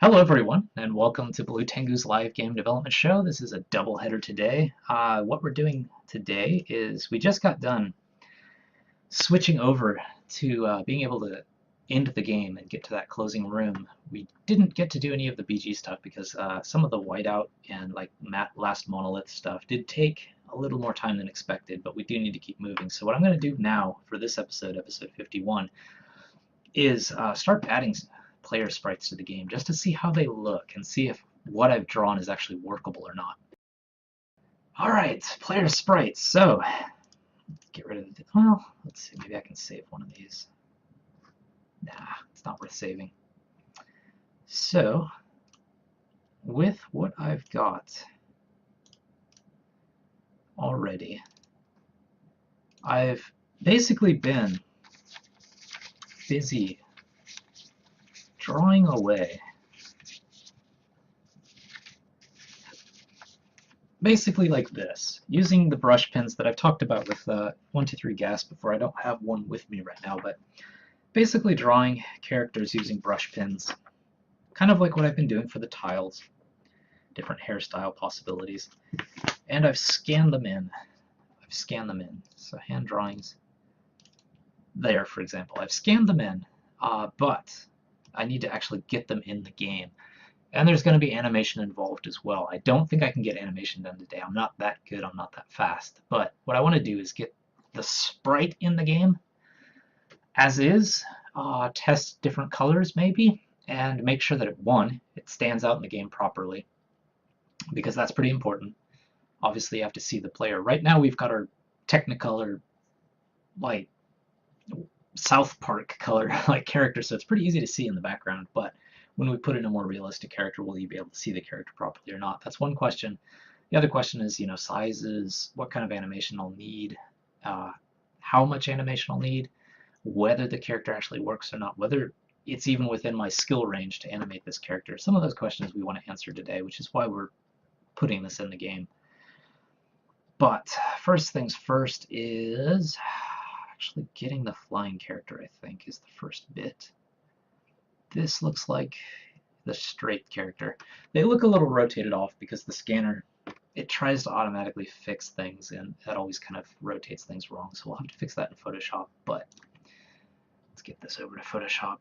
Hello everyone, and welcome to Blue Tengu's live game development show. This is a double header today. What we're doing today is we just got done switching over to being able to end the game and get to that closing room. We didn't get to do any of the BG stuff because some of the whiteout and like last monolith stuff did take a little more time than expected, but we do need to keep moving. So what I'm going to do now for this episode, episode 51, is start adding player sprites to the game just to see how they look and see if what I've drawn is actually workable or not. Alright, player sprites. So, get rid of the, well, let's see, maybe I can save one of these. Nah, it's not worth saving. So, with what I've got already, I've basically been busy drawing away. Basically like this, using the brush pens that I've talked about with 123 Gas before. I don't have one with me right now, but basically drawing characters using brush pens, kind of like what I've been doing for the tiles, different hairstyle possibilities. And I've scanned them in. So hand drawings there, for example. I've scanned them in, but I need to actually get them in the game. And there's going to be animation involved as well. I don't think I can get animation done today. I'm not that good. I'm not that fast. But what I want to do is get the sprite in the game as is, test different colors maybe, and make sure that it stands out in the game properly, because that's pretty important. Obviously, you have to see the player. Right now, we've got our Technicolor, like South Park color, like character, so it's pretty easy to see in the background. But when we put in a more realistic character, will you be able to see the character properly or not? That's one question. The other question is, sizes, what kind of animation I'll need, how much animation I'll need, whether the character actually works or not, whether it's even within my skill range to animate this character. Some of those questions we want to answer today, which is why we're putting this in the game. But first things first is actually getting the flying character, I think, is the first bit. This looks like the straight character. They look a little rotated off because the scanner, it tries to automatically fix things, and that always kind of rotates things wrong. So we'll have to fix that in Photoshop, but let's get this over to Photoshop.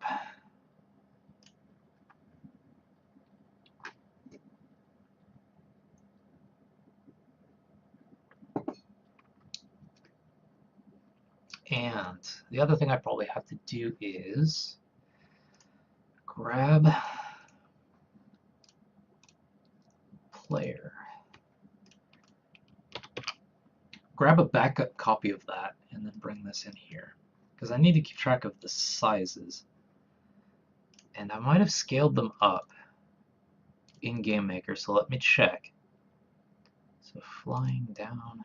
And the other thing I probably have to do is grab player. Grab a backup copy of that and then bring this in here, because I need to keep track of the sizes. And I might have scaled them up in Game Maker, so let me check. So flying down,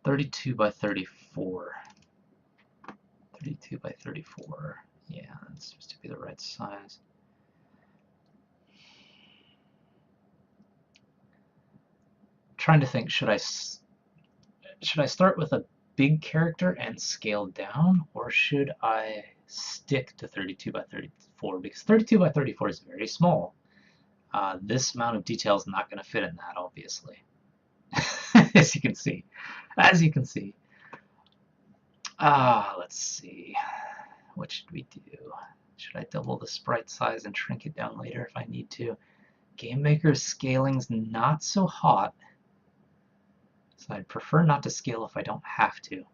32 by 34. 32 by 34. Yeah, that's supposed to be the right size. I'm trying to think, should I start with a big character and scale down, or should I stick to 32 by 34? Because 32 by 34 is very small. This amount of detail is not going to fit in that, obviously. As you can see. Let's see. What should we do? Should I double the sprite size and shrink it down later if I need to? Game Maker scaling's not so hot, so I'd prefer not to scale if I don't have to.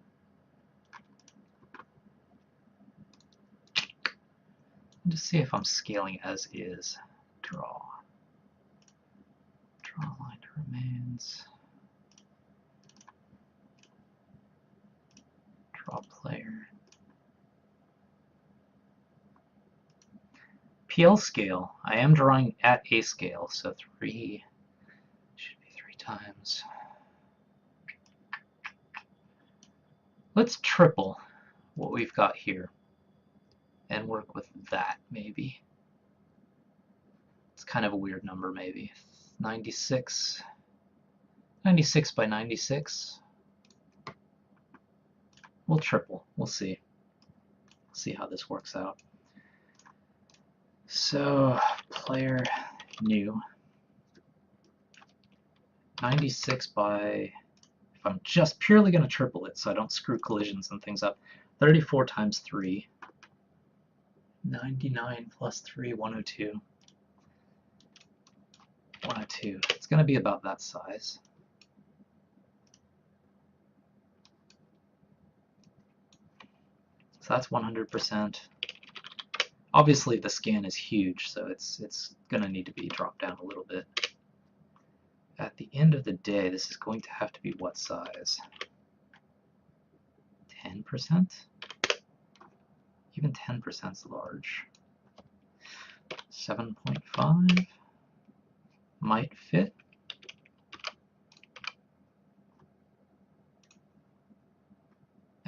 Just see if I'm scaling as is. Draw line to remains. Draw player. PL scale. I am drawing at A scale, so 3 should be 3 times. Let's triple what we've got here and work with that, maybe. It's kind of a weird number, maybe. 96 by 96. We'll triple. We'll see. See how this works out. So player, new. 96 by, if I'm just purely going to triple it so I don't screw collisions and things up, 34 times 3. 99 plus 3, 102. 102. It's going to be about that size. So that's 100%. Obviously the scan is huge, so it's going to need to be dropped down a little bit. At the end of the day, this is going to have to be what size? 10%? Even 10% is large. 7.5 might fit.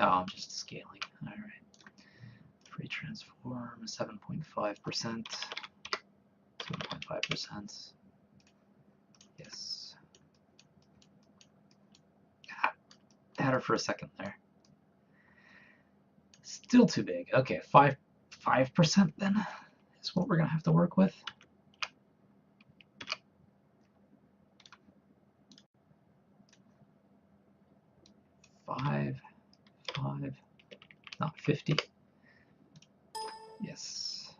Oh, I'm just scaling. All right. Free transform, 7.5%. 7.5%. Yes. Had her for a second there. Still too big. Okay, 5% then is what we're gonna have to work with. Five, not 50. Yes.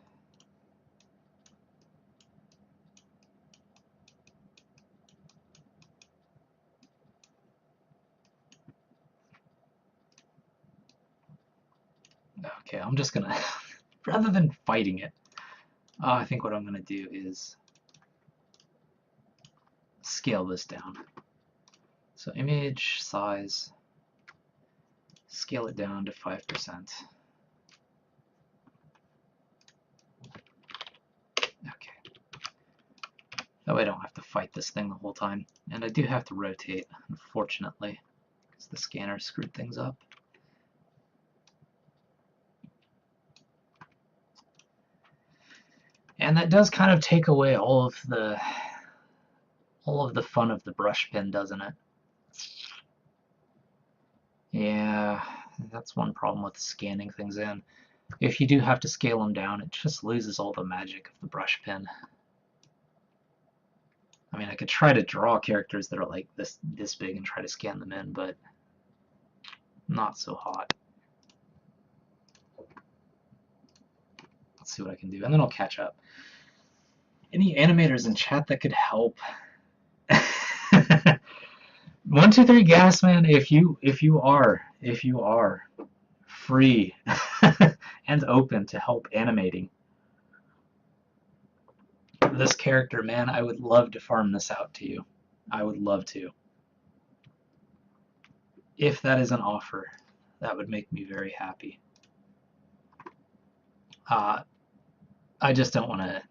Okay, I'm just gonna, rather than fighting it, I think what I'm gonna do is scale this down. So image size, scale it down to 5%. Okay. That way I don't have to fight this thing the whole time. And I do have to rotate, unfortunately, because the scanner screwed things up. And that does kind of take away all of the fun of the brush pen, doesn't it? Yeah, that's one problem with scanning things in. If you do have to scale them down, it just loses all the magic of the brush pen. I mean, I could try to draw characters that are like this big and try to scan them in, but not so hot. Let's see what I can do, and then I'll catch up. Any animators in chat that could help? 123 Gas Man, if you are free and open to help animating this character, man, I would love to farm this out to you. I would love to. If that is an offer, that would make me very happy. I just don't want to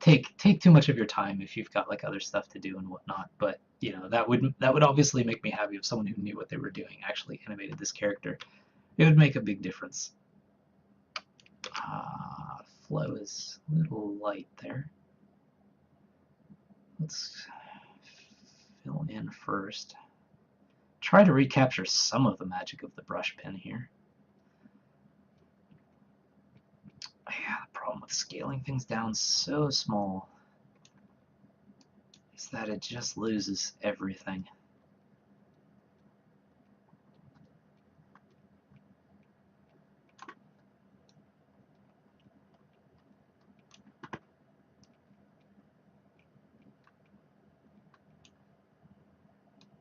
take too much of your time if you've got like other stuff to do and whatnot. But you know, that would obviously make me happy if someone who knew what they were doing actually animated this character. It would make a big difference. Flow is a little light there. Let's fill in first. Try to recapture some of the magic of the brush pen here. Yeah, the problem with scaling things down so small is that it just loses everything.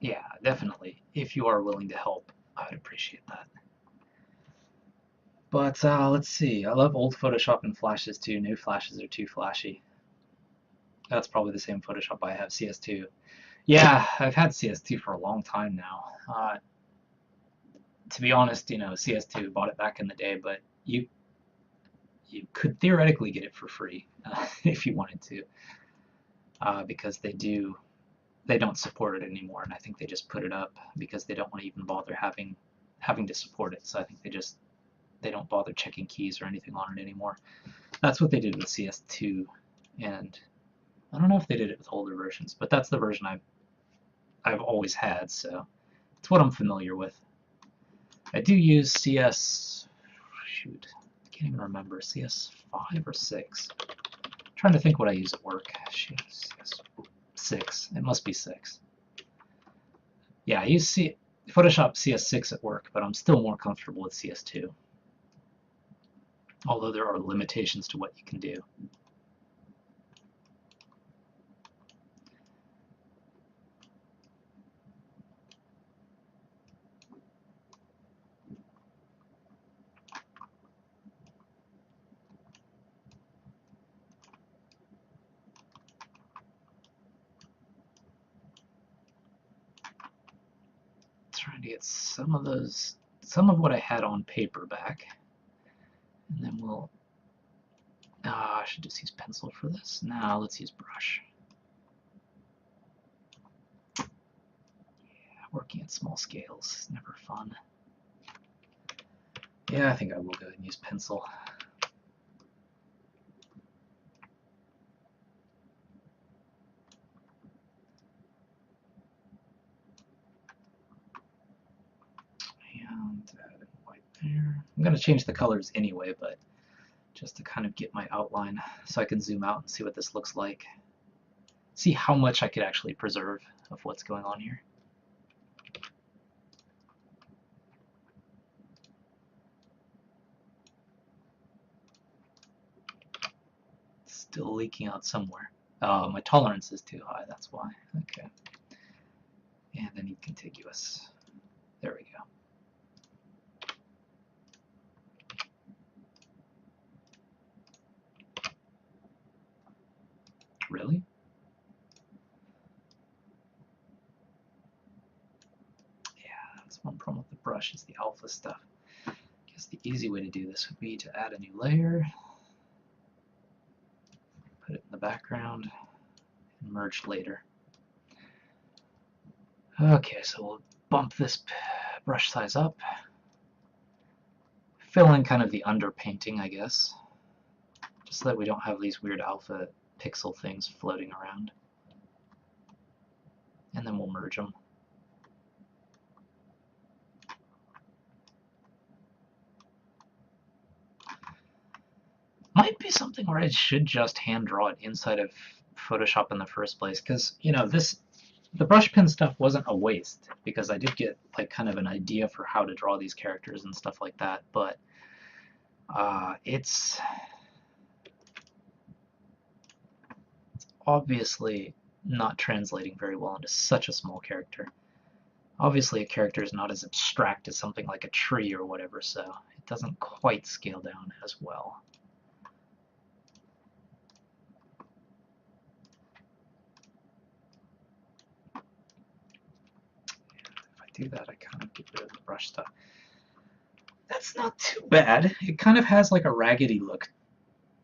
Yeah, definitely. If you are willing to help, I would appreciate that. But let's see. I love old Photoshop and flashes too. New flashes are too flashy. That's probably the same Photoshop I have, CS2. Yeah, I've had CS2 for a long time now. To be honest, you know, CS2 bought it back in the day, but you could theoretically get it for free if you wanted to, because they don't support it anymore, and I think they just put it up because they don't want to even bother having to support it. So I think they don't bother checking keys or anything on it anymore. That's what they did with CS2, and I don't know if they did it with older versions, but that's the version I've always had, so it's what I'm familiar with. I do use CS, shoot, I can't even remember, CS5 or 6. I'm trying to think what I use at work. She has 6. It must be 6. Yeah, I use Photoshop CS6 at work, but I'm still more comfortable with CS2. Although there are limitations to what you can do. Trying to get some of what I had on paper back, and then we'll. I should just use pencil for this. Now let's use brush. Yeah, working at small scales is never fun. Yeah, I think I will go ahead and use pencil. And add white there. I'm going to change the colors anyway, but just to kind of get my outline so I can zoom out and see what this looks like. See how much I could actually preserve of what's going on here. Still leaking out somewhere. Oh, my tolerance is too high, that's why. Okay. And I need contiguous. There we go. Really? Yeah, that's one problem with the brush is the alpha stuff. I guess the easy way to do this would be to add a new layer, put it in the background, and merge later. Okay, so we'll bump this brush size up, fill in kind of the underpainting, I guess, just so that we don't have these weird alpha pixel things floating around. And then we'll merge them. Might be something where I should just hand draw it inside of Photoshop in the first place, because you know the brush pen stuff wasn't a waste, because I did get like kind of an idea for how to draw these characters and stuff like that, but it's obviously not translating very well into such a small character. Obviously a character is not as abstract as something like a tree or whatever, so it doesn't quite scale down as well. If I do that, I kind of get rid of the brush stuff. That's not too bad. It kind of has like a raggedy look.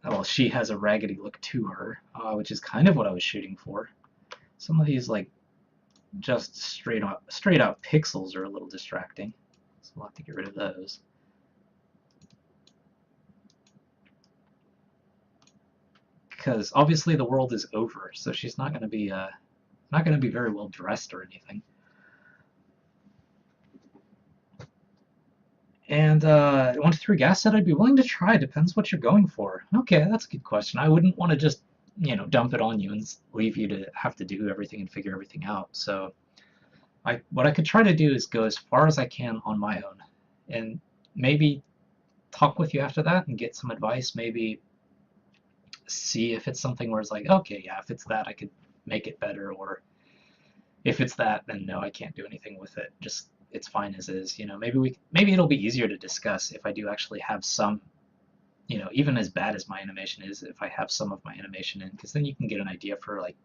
Well, she has a raggedy look to her, which is kind of what I was shooting for. Some of these like just straight out pixels are a little distracting, so we'll have to get rid of those. Because obviously the world is over, so she's not going to be very well dressed or anything. And 123 Gas said I'd be willing to try. Depends what you're going for. Okay, that's a good question. I wouldn't want to just dump it on you and leave you to have to do everything and figure everything out. So what I could try to do is go as far as I can on my own, and maybe talk with you after that and get some advice. Maybe see if it's something where it's like, okay, yeah, if it's that, I could make it better, or if it's that, then no, I can't do anything with it. Just it's fine as is. Maybe it'll be easier to discuss if I do actually have some, even as bad as my animation is, if I have some of my animation in, because then you can get an idea for like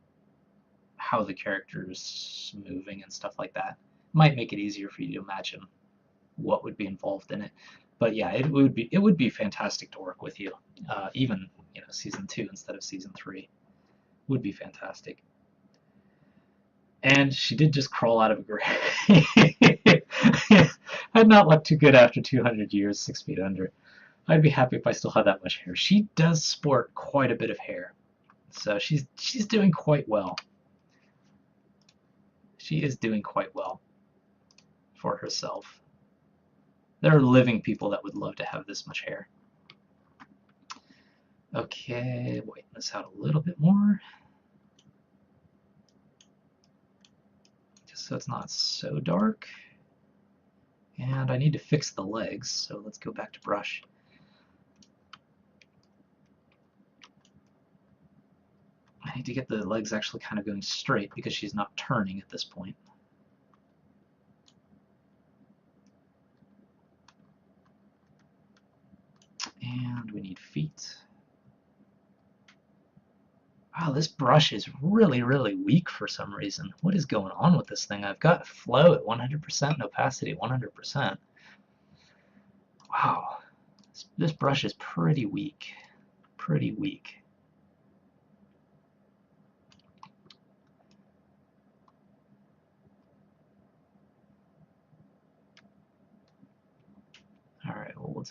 how the character's moving and stuff like that. Might make it easier for you to imagine what would be involved in it. But yeah, it would be fantastic to work with you. Even season 2 instead of season 3 would be fantastic. And she did just crawl out of a grave. I'd not looked too good after 200 years, 6 feet under. I'd be happy if I still had that much hair. She does sport quite a bit of hair, so she's doing quite well. She is doing quite well for herself. There are living people that would love to have this much hair. Okay, whiten this out a little bit more, just so it's not so dark. And I need to fix the legs, so let's go back to brush. I need to get the legs actually kind of going straight because she's not turning at this point. And we need feet. Wow, this brush is really, really weak for some reason. What is going on with this thing? I've got flow at 100% and opacity 100%. Wow, this brush is pretty weak. Pretty weak. All right, well,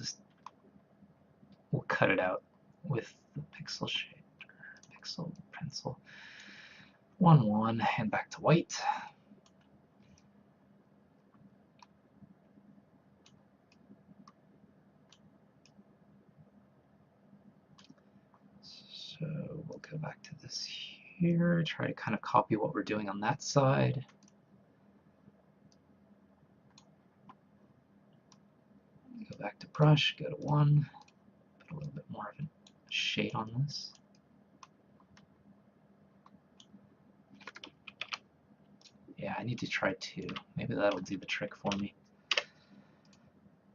we'll cut it out with the pixel shader, pixel pencil. 1, 1, and back to white. So we'll go back to this here, try to kind of copy what we're doing on that side. Go back to brush, go to 1, put a little bit more of a shade on this. Yeah, I need to try 2. Maybe that'll do the trick for me.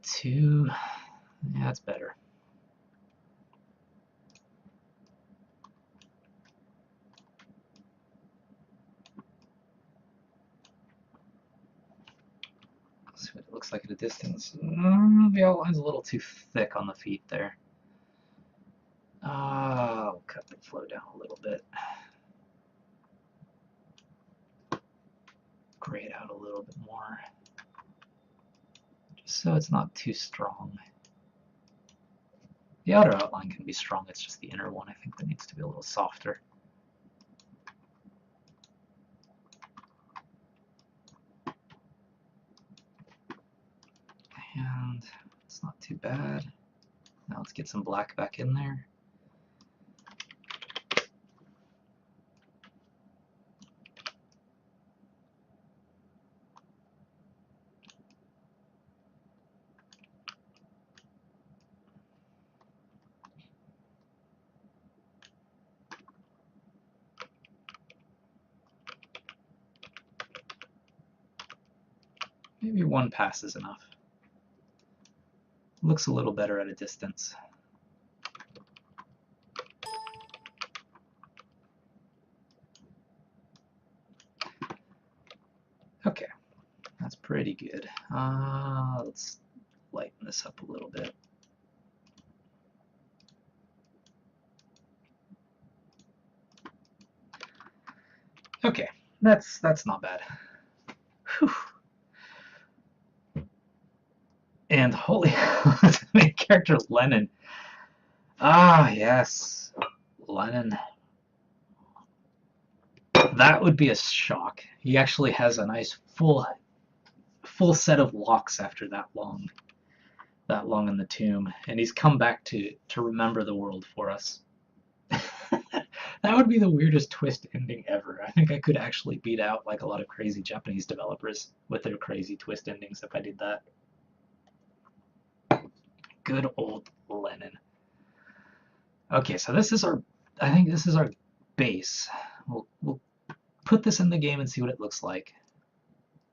2, yeah, that's better. Let's see what it looks like at a distance. The outline's a little too thick on the feet there. I'll cut the flow down a little bit. Gray it out a little bit more, just so it's not too strong. The outer outline can be strong, it's just the inner one I think that needs to be a little softer. And it's not too bad. Now let's get some black back in there. Maybe 1 pass is enough. Looks a little better at a distance. Okay, that's pretty good. Let's lighten this up a little bit. Okay, that's not bad. Whew. And holy, the main character is Lennon. Ah, yes, Lennon. That would be a shock. He actually has a nice full set of locks after that long in the tomb, and he's come back to remember the world for us. That would be the weirdest twist ending ever. I think I could actually beat out like a lot of crazy Japanese developers with their crazy twist endings if I did that. Good old Lennon. Okay, so this is I think this is our base. We'll put this in the game and see what it looks like.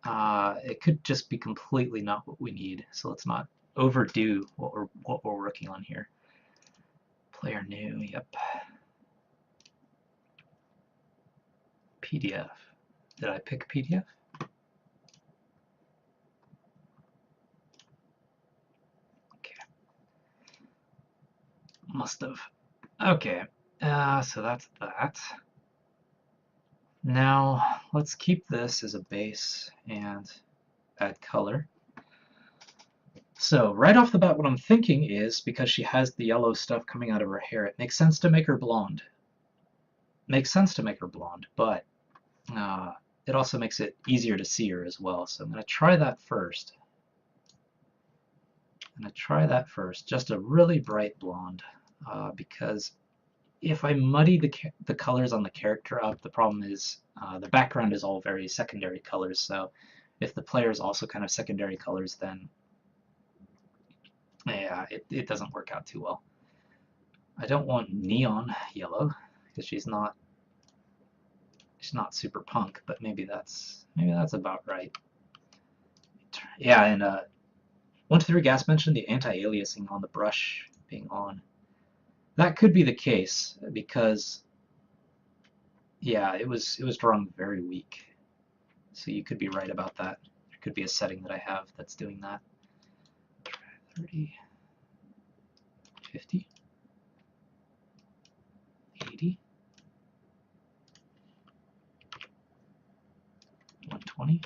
It could just be completely not what we need, so let's not overdo what we're working on here. Player new, yep. PDF. Did I pick PDF? Okay. Must have. Okay, so that's that. Now let's keep this as a base and add color. So right off the bat what I'm thinking is, because she has the yellow stuff coming out of her hair, it makes sense to make her blonde. Makes sense to make her blonde, but it also makes it easier to see her as well. So I'm going to try that first. Just a really bright blonde, because if I muddy the colors on the character up, the problem is the background is all very secondary colors, so if the player is also kind of secondary colors, then yeah, it doesn't work out too well. I don't want neon yellow because she's not super punk, but maybe that's about right. Yeah, and 123 Gas mentioned the anti-aliasing on the brush being on. That could be the case because yeah, it was drawing very weak. So you could be right about that. There could be a setting that I have that's doing that. 30, 50, 80, 120.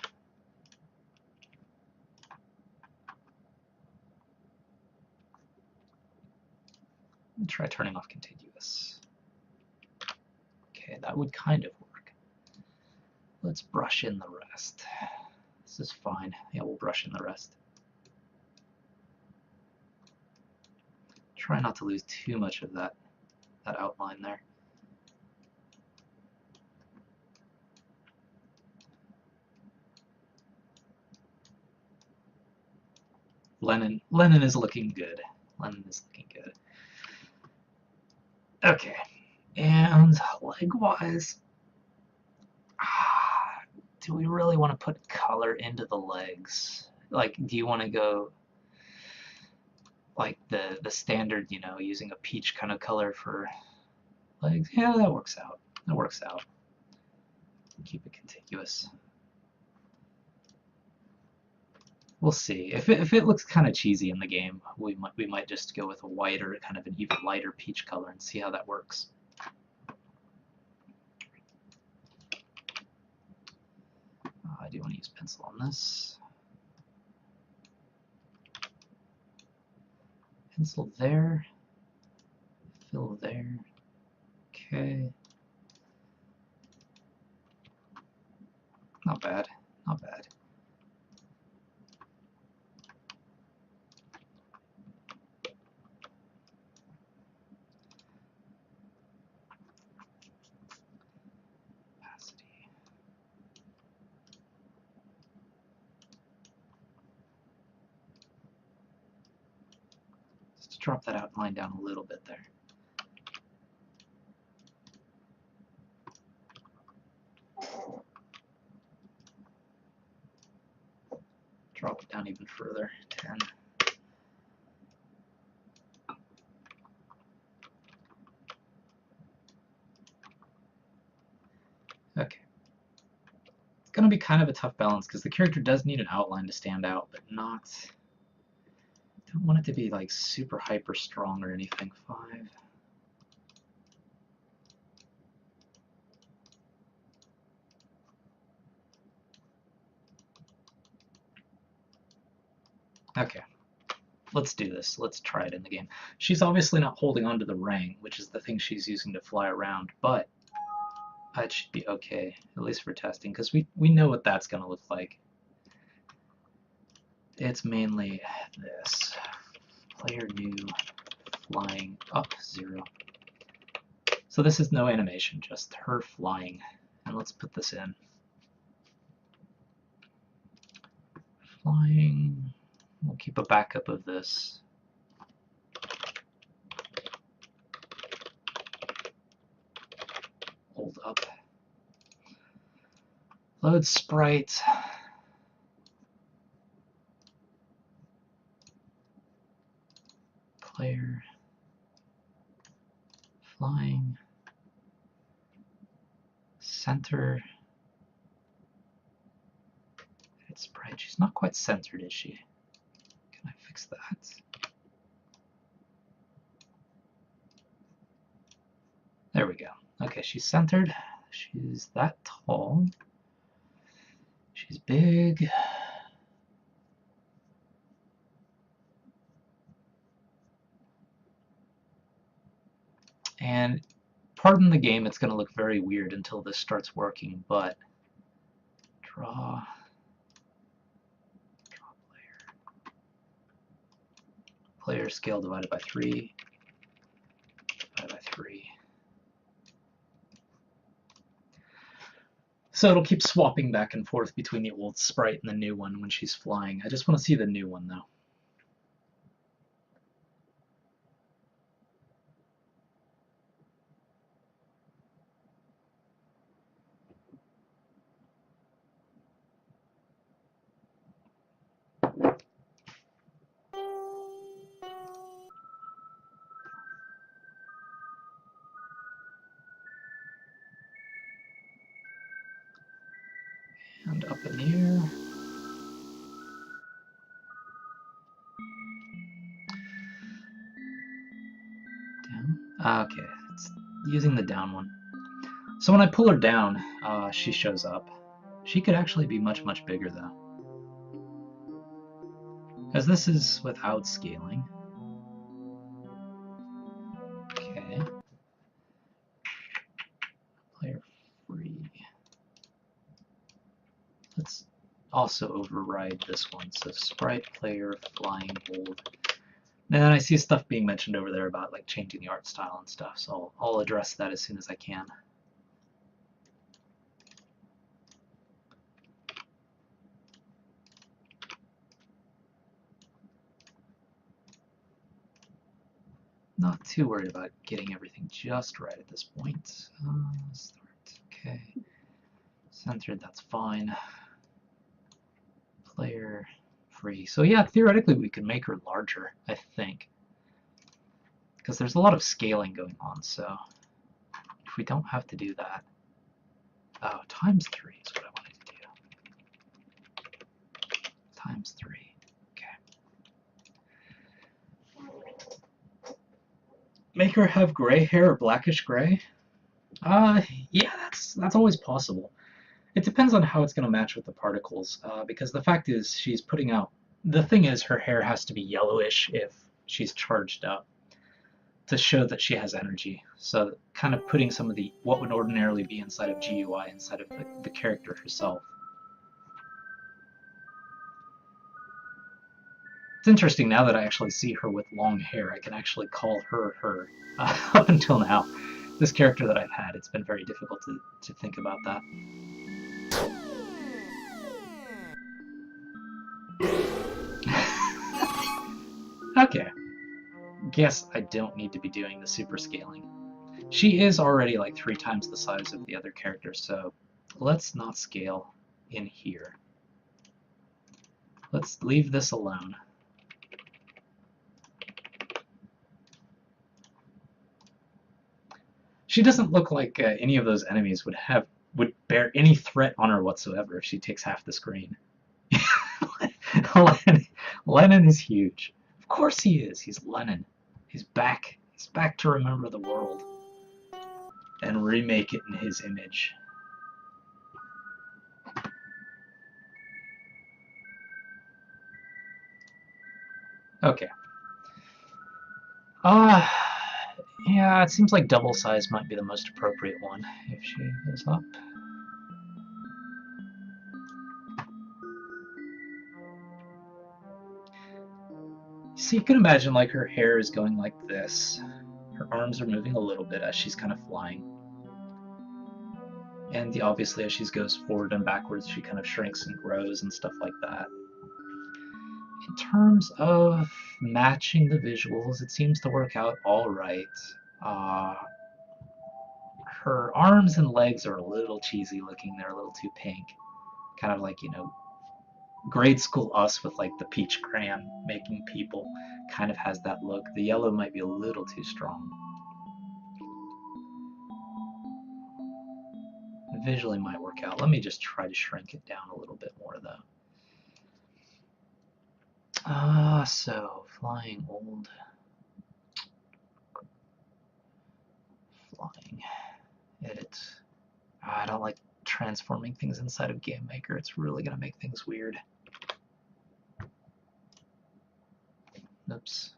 Let me try turning off contiguous. Okay, that would kind of work. Let's brush in the rest. This is fine. Yeah, we'll brush in the rest. Try not to lose too much of that outline there. Lennon is looking good. Lennon is looking good. Okay, and leg-wise, do we really want to put color into the legs? Like, do you want to go like the standard, you know, using a peach kind of color for legs? Yeah, that works out. That works out. Keep it contiguous. We'll see. If it looks kind of cheesy in the game, we might just go with a whiter, kind of an even lighter peach color and see how that works. I do want to use pencil on this. Pencil there. Fill there. Okay. Not bad. Not bad. Opacity. Let's drop that outline down a little bit there. Drop it down even further. 10. Okay. It's going to be kind of a tough balance because the character does need an outline to stand out, but not... Don't want it to be like super hyper strong or anything. 5. Okay. Let's do this. Let's try it in the game. She's obviously not holding onto the ring, which is the thing she's using to fly around, but it should be okay, at least for testing, because we know what that's going to look like. It's mainly this. Player new, flying up 0. So this is no animation, just her flying. And let's put this in. Flying. We'll keep a backup of this. Hold up. Load sprite. Player. Flying. Center. Edit sprite. She's not quite centered, is she? Can I fix that? There we go. Okay, she's centered. She's that tall. She's big. And pardon the game, it's going to look very weird until this starts working, but draw player scale divided by 3, divided by 3. So it'll keep swapping back and forth between the old sprite and the new one when she's flying. I just want to see the new one, though. And up in the air. Down. Okay, it's using the down one. So when I pull her down, she shows up. She could actually be much, much bigger, though. As this is without scaling. Okay. Player free. Let's also override this one. So sprite player flying hold. And then I see stuff being mentioned over there about like changing the art style and stuff, so I'll address that as soon as I can. Not too worried about getting everything just right at this point. Start. Okay. Centered, that's fine. Player free. So yeah, theoretically we could make her larger, I think. Because there's a lot of scaling going on, so if we don't have to do that. Oh, times 3 is what I wanted to do. Times 3. Make her have gray hair or blackish gray? Yeah, that's always possible. It depends on how it's going to match with the particles, because the fact is she's putting out... The thing is her hair has to be yellowish if she's charged up to show that she has energy. So kind of putting some of the what would ordinarily be inside of GUI inside of the character herself. It's interesting now that I actually see her with long hair. I can actually call her her. Up until now, this character that I've had, it's been very difficult to think about that. Okay. Guess I don't need to be doing the super scaling. She is already like 3 times the size of the other characters, so let's not scale in here. Let's leave this alone. She doesn't look like any of those enemies would bear any threat on her whatsoever if she takes half the screen. Lennon is huge. Of course he is. He's Lennon. He's back. He's back to remember the world and remake it in his image. Okay. Yeah, it seems like double size might be the most appropriate one if she goes up. So you can imagine like her hair is going like this. Her arms are moving a little bit as she's kind of flying. And obviously as she goes forward and backwards, she kind of shrinks and grows and stuff like that. In terms of matching the visuals, it seems to work out all right. Her arms and legs are a little cheesy looking. They're a little too pink. Kind of like, you know, grade school us with like the peach crayon making people kind of has that look. The yellow might be a little too strong. Visually might work out. Let me just try to shrink it down a little bit more though. So flying old. Flying. Edit. I don't like transforming things inside of Game Maker. It's really going to make things weird. Oops.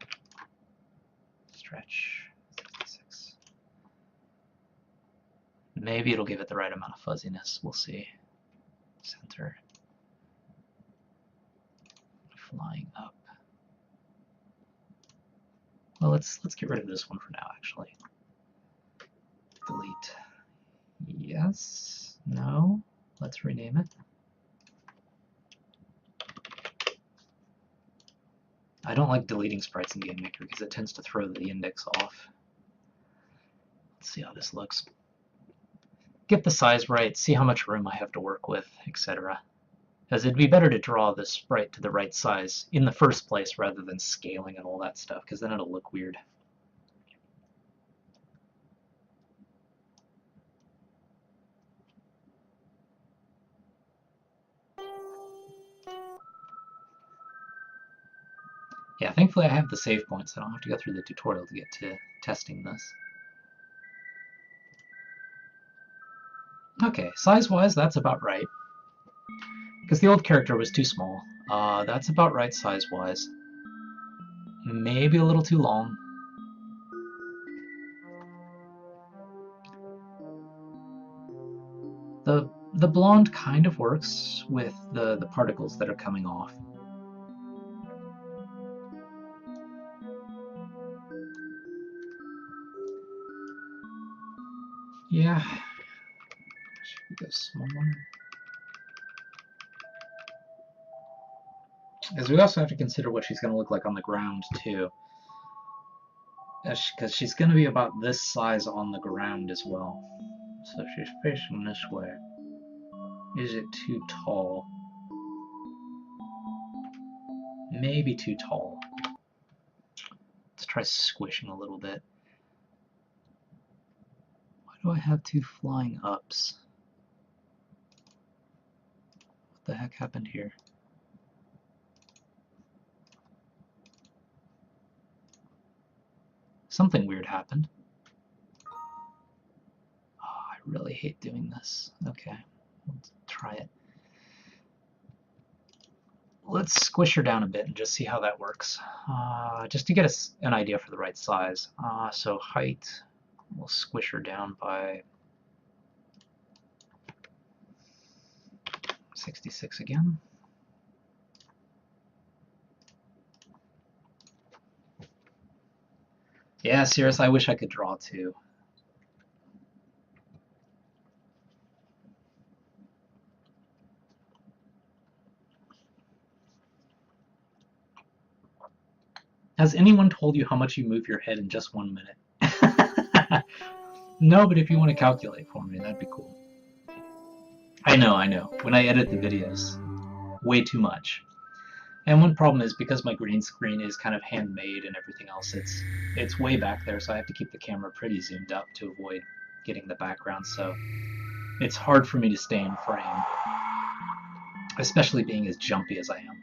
Stretch. 66. Maybe it'll give it the right amount of fuzziness. We'll see. Center. Flying up. Well, let's get rid of this one for now, actually. Delete. Yes. No. Let's rename it. I don't like deleting sprites in GameMaker because it tends to throw the index off. Let's see how this looks. Get the size right, see how much room I have to work with, etc. Because it'd be better to draw the sprite to the right size in the first place rather than scaling and all that stuff, because then it'll look weird. Yeah, thankfully I have the save points, so I don't have to go through the tutorial to get to testing this. Okay, size-wise, that's about right. Because the old character was too small. That's about right size-wise. Maybe a little too long. The blonde kind of works with the particles that are coming off. Yeah. Should we go smaller? Because we also have to consider what she's going to look like on the ground, too. Because she's going to be about this size on the ground as well. So she's facing this way. Is it too tall? Maybe too tall. Let's try squishing a little bit. Why do I have two flying ups? What the heck happened here? Something weird happened. Oh, I really hate doing this. Okay, let's try it. Let's squish her down a bit and just see how that works. Just to get us an idea for the right size. So height, we'll squish her down by 66 again. Yeah, Cirrus, I wish I could draw too. Has anyone told you how much you move your head in just 1 minute? No, but if you want to calculate for me, that'd be cool. I know. When I edit the videos, way too much. And one problem is because my green screen is kind of handmade and everything else, it's way back there, so I have to keep the camera pretty zoomed up to avoid getting the background, so it's hard for me to stay in frame, especially being as jumpy as I am.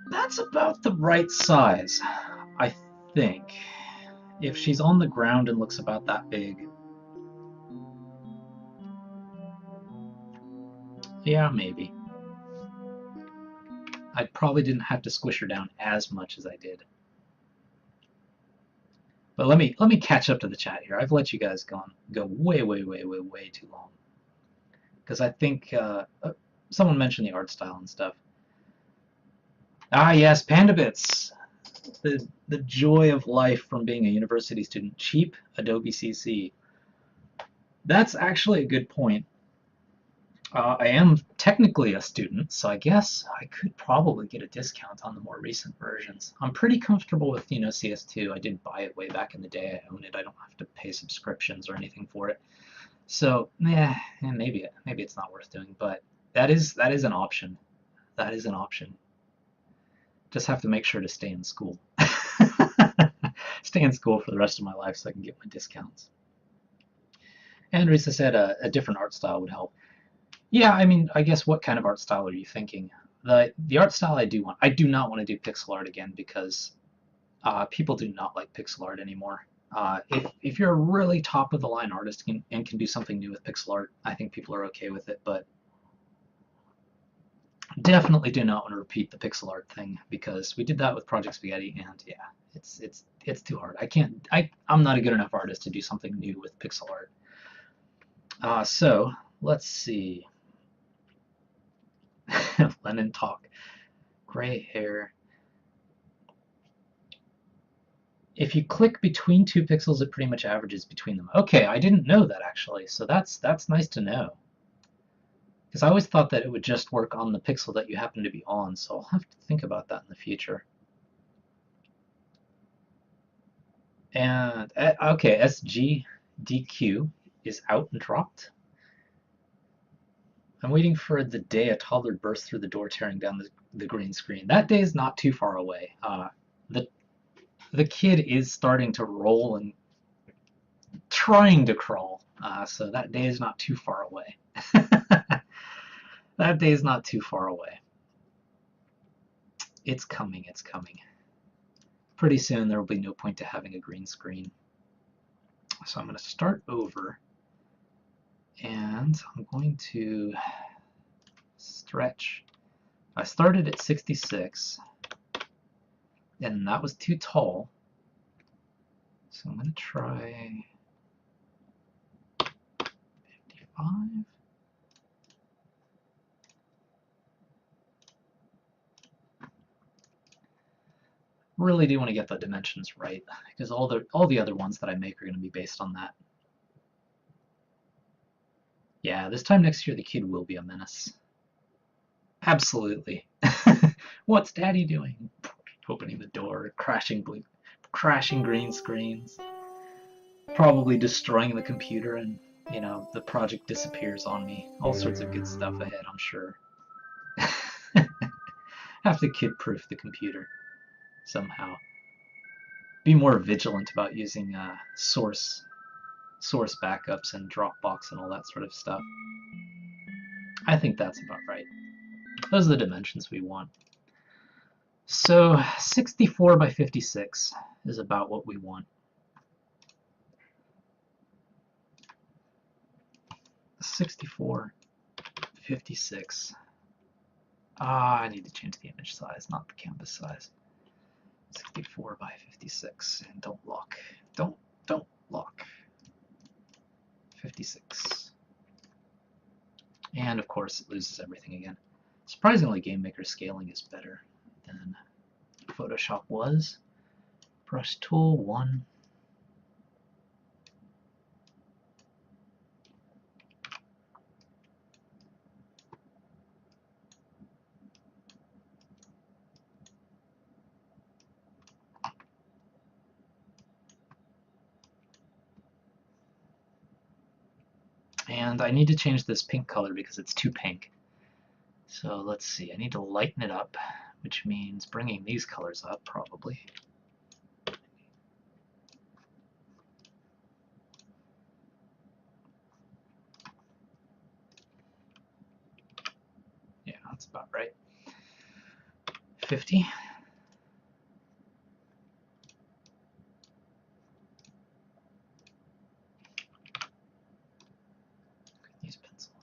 That's about the right size, I think. If she's on the ground and looks about that big, yeah, maybe. I probably didn't have to squish her down as much as I did. But let me catch up to the chat here. I've let you guys go way too long. Because I think someone mentioned the art style and stuff. Ah, yes, Panda Bits. The joy of life from being a university student. Cheap Adobe CC. That's actually a good point. I am technically a student, so I guess I could probably get a discount on the more recent versions. I'm pretty comfortable with, CS2. I did buy it way back in the day. I own it. I don't have to pay subscriptions or anything for it. So, maybe it's not worth doing, but that is an option. That is an option. Just have to make sure to stay in school. Stay in school for the rest of my life so I can get my discounts. And Risa said a different art style would help. Yeah, I mean, I guess what kind of art style are you thinking? The art style I do not want to do pixel art again because people do not like pixel art anymore. If you're a really top of the line artist and can do something new with pixel art, I think people are okay with it, but definitely do not want to repeat the pixel art thing because we did that with Project Spaghetti, and yeah, it's too hard. I'm not a good enough artist to do something new with pixel art. So let's see. Lennon talk. Gray hair. If you click between 2 pixels, it pretty much averages between them. Okay, I didn't know that actually, so that's nice to know. Because I always thought that it would just work on the pixel that you happen to be on, so I'll have to think about that in the future. And, okay, SGDQ is out and dropped. I'm waiting for the day a toddler bursts through the door tearing down the green screen. That day is not too far away. The kid is starting to roll and trying to crawl, so that day is not too far away. That day is not too far away. It's coming, it's coming. Pretty soon there will be no point to having a green screen. So I'm going to start over, and I'm going to stretch. I started at 66, and that was too tall. So I'm going to try 55. Really do want to get the dimensions right, because all the other ones that I make are going to be based on that. Yeah, this time next year the kid will be a menace. Absolutely. What's Daddy doing? Opening the door, crashing green screens, probably destroying the computer, and the project disappears on me. All sorts of good stuff ahead, I'm sure. Have to kid-proof the computer somehow. Be more vigilant about using source backups and Dropbox and all that sort of stuff. I think that's about right. Those are the dimensions we want. So 64 by 56 is about what we want. 64, 56. I need to change the image size, not the canvas size. 64 by 56, and don't lock. Don't lock. 56. And of course it loses everything again. Surprisingly, GameMaker scaling is better than Photoshop was. Brush tool 1. And I need to change this pink color because it's too pink. So let's see, I need to lighten it up, which means bringing these colors up probably. Yeah, that's about right. 50. Use pencil.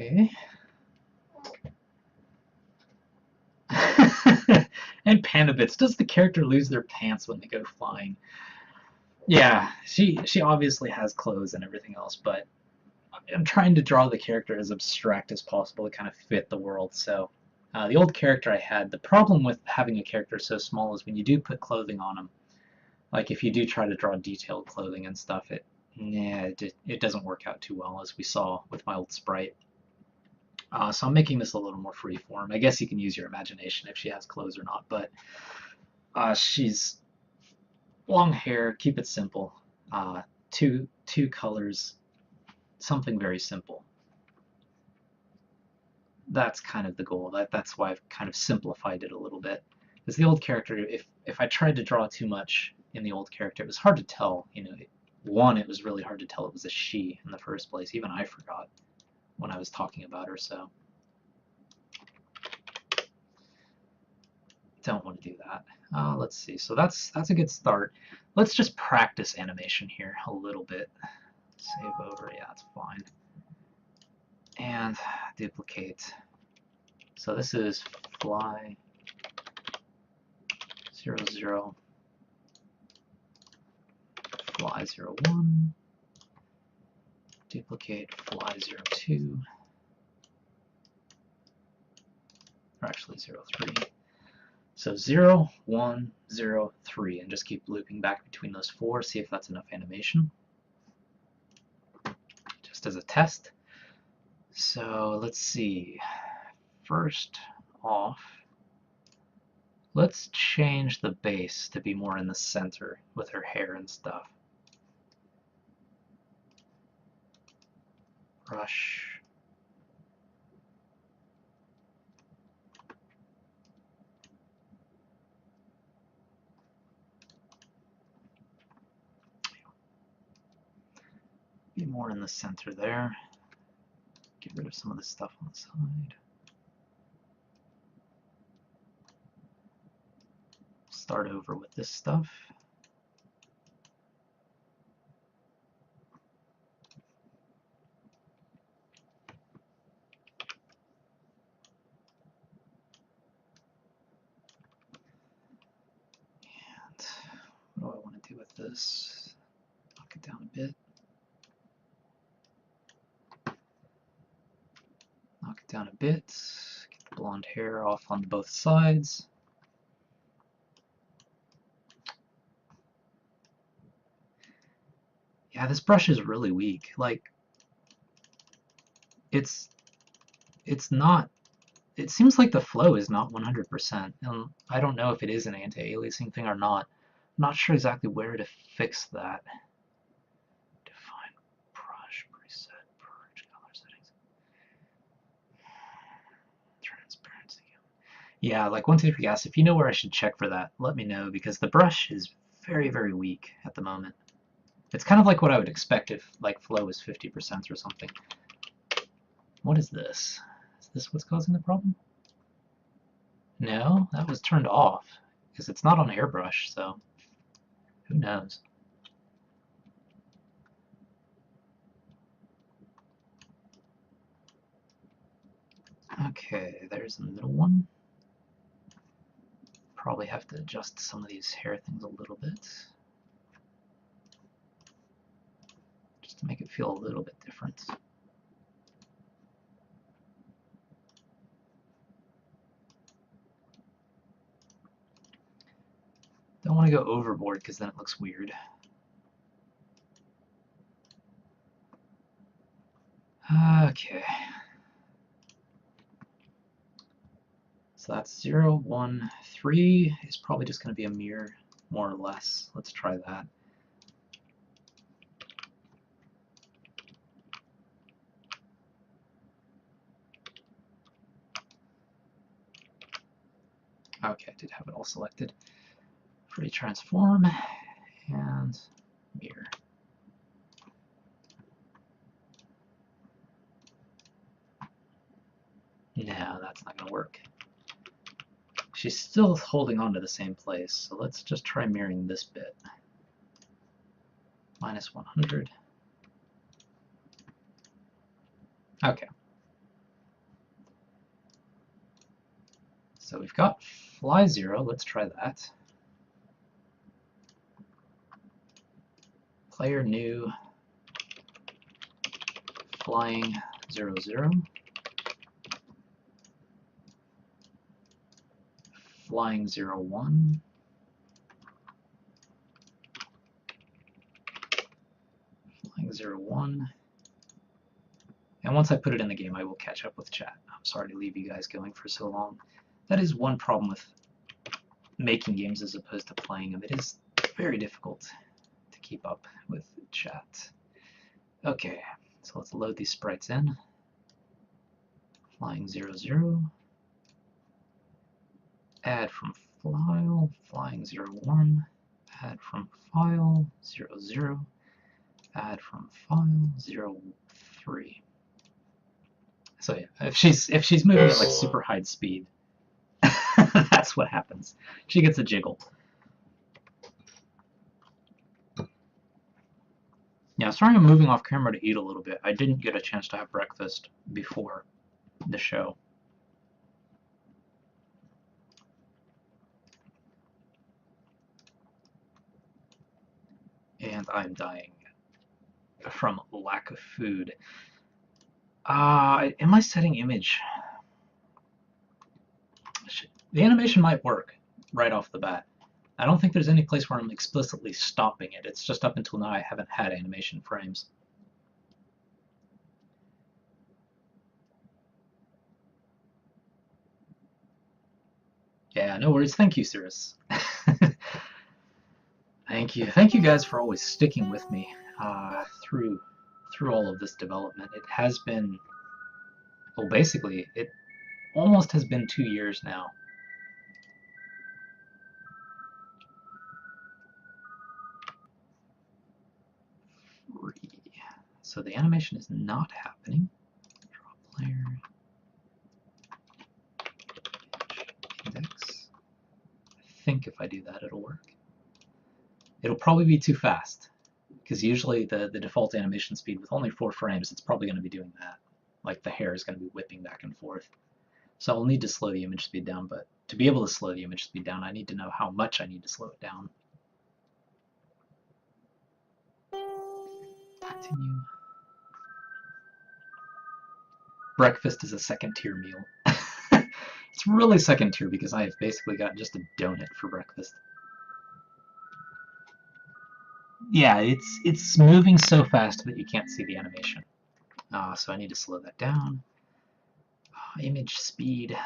Okay. And Panda Bits, does the character lose their pants when they go flying? Yeah, she obviously has clothes and everything else, but I'm trying to draw the character as abstract as possible to kind of fit the world. So the old character I had, the problem with having a character so small is when you do put clothing on them, like if you do try to draw detailed clothing and stuff, it doesn't work out too well, as we saw with my old sprite. So I'm making this a little more freeform. I guess you can use your imagination if she has clothes or not, but she's long hair, keep it simple. Two colors, something very simple. That's kind of the goal. That's why I've kind of simplified it a little bit. Because the old character, if I tried to draw too much in the old character, it was hard to tell. One, it was really hard to tell it was a she in the first place. Even I forgot when I was talking about her, so don't want to do that. Let's see. So that's a good start. Let's just practice animation here a little bit. Save over. Yeah, that's fine. and duplicate. So this is fly 0, 0, fly 0, 1, duplicate fly 0, 2, or actually 0, 3. So 0, 1, 0, 3, and just keep looping back between those four, see if that's enough animation. Just as a test. So let's see. First off, let's change the base to be more in the center with her hair and stuff. Brush. Be more in the center there. Get rid of some of the stuff on the side. Start over with this stuff. And what do I want to do with this? Knock it down a bit. Knock it down a bit. Get the blonde hair off on both sides. Yeah, this brush is really weak. Like, it's not, it seems like the flow is not 100%, and I don't know if it is an anti-aliasing thing or not. I'm not sure exactly where to fix that. Define brush, preset, purge, color settings. Transparency. Yeah, like 123 gas, if you know where I should check for that, let me know, because the brush is very, very weak at the moment. It's kind of like what I would expect if like flow was 50% or something. What is this? Is this what's causing the problem? No, that was turned off because it's not on airbrush, so who knows? Okay, there's the middle one. Probably have to adjust some of these hair things a little bit, just to make it feel a little bit different. Don't want to go overboard because then it looks weird. Okay. So that's 0, 1, 3 is probably just going to be a mirror, more or less. Let's try that. Okay, I did have it all selected. Free transform and mirror. No, that's not going to work. She's still holding on to the same place, so let's just try mirroring this bit. Minus 100. Okay. So we've got fly 0, let's try that. Player new, flying 0, 0. Flying 0, 1. Flying 0, 1. And once I put it in the game, I will catch up with chat. I'm sorry to leave you guys going for so long. That is one problem with making games as opposed to playing them. It is very difficult to keep up with chat. Okay, so let's load these sprites in. Flying 0, 0. Add from file, flying 0, 1. Add from file, 0, 0. Add from file, 0, 3. So yeah, if she's moving at like super high speed, that's what happens. She gets a jiggle. Yeah, sorry I'm moving off camera to eat a little bit. I didn't get a chance to have breakfast before the show. And I'm dying from lack of food. Am I setting image? The animation might work right off the bat. I don't think there's any place where I'm explicitly stopping it. It's just up until now I haven't had animation frames. Yeah, no worries. Thank you, Cirrus. Thank you. Thank you guys for always sticking with me through all of this development. It has been, well, basically, it almost has been 2 years now. So the animation is not happening. Draw player. Index. I think if I do that, it'll work. It'll probably be too fast, because usually the default animation speed with only 4 frames, it's probably going to be doing that. Like the hair is going to be whipping back and forth. So I'll need to slow the image speed down, but to be able to slow the image speed down, I need to know how much I need to slow it down. Continue. Breakfast is a second tier meal. It's really second tier because I have basically got just a donut for breakfast. Yeah, it's moving so fast that you can't see the animation. So I need to slow that down. Image speed.